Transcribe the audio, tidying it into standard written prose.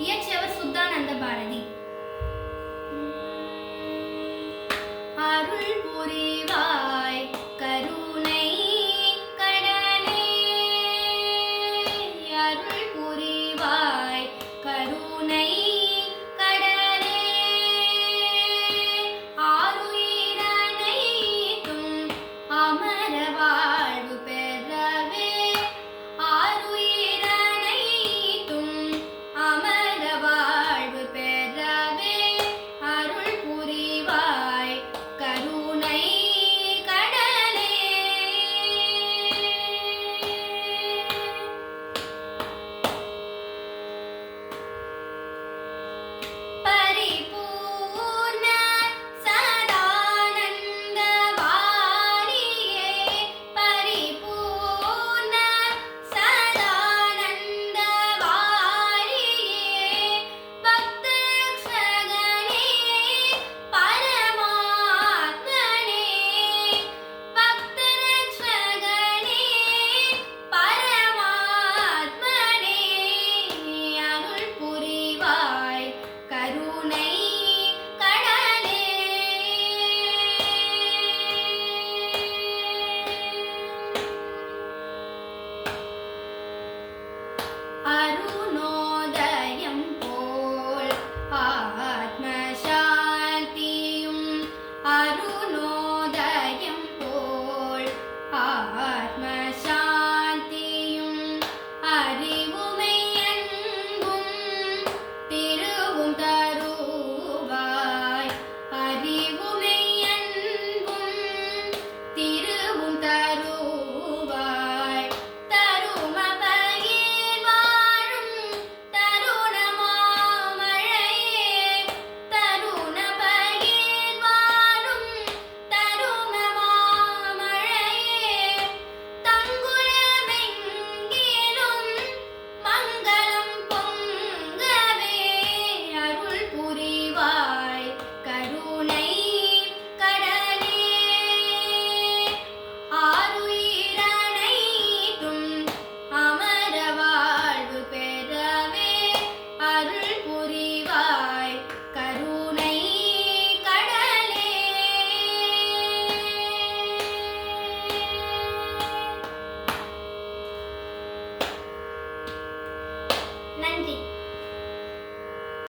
இயற்றியவர் சுத்தானந்த பாரதி. அருள் புரிவாய் கருணை கடலே, அருள் புரிவாய் கருணை கடலே, ஆருயிரனைத்தும் அமர வாழ்வு பெறவே, ஆருயிரனைத்தும் அமர வாழ்வு பெறவே, அருள் புரிவாய் கருணை கடலே. பரிபூர்ண சதானந்த வாரியே, பரிபூர்ண சதானந்த வாரியே, பக்தரக்ஷகனே பரமாத்மனே, பக்தரக்ஷகனே பரமாத்மனே, அருள் புரிவாய் கருணை கடலே. அருணோதயம் போல் ஆத்ம சாந்தியும், அருணோதயம் போல் ஆத்ம சாந்தியும், அறி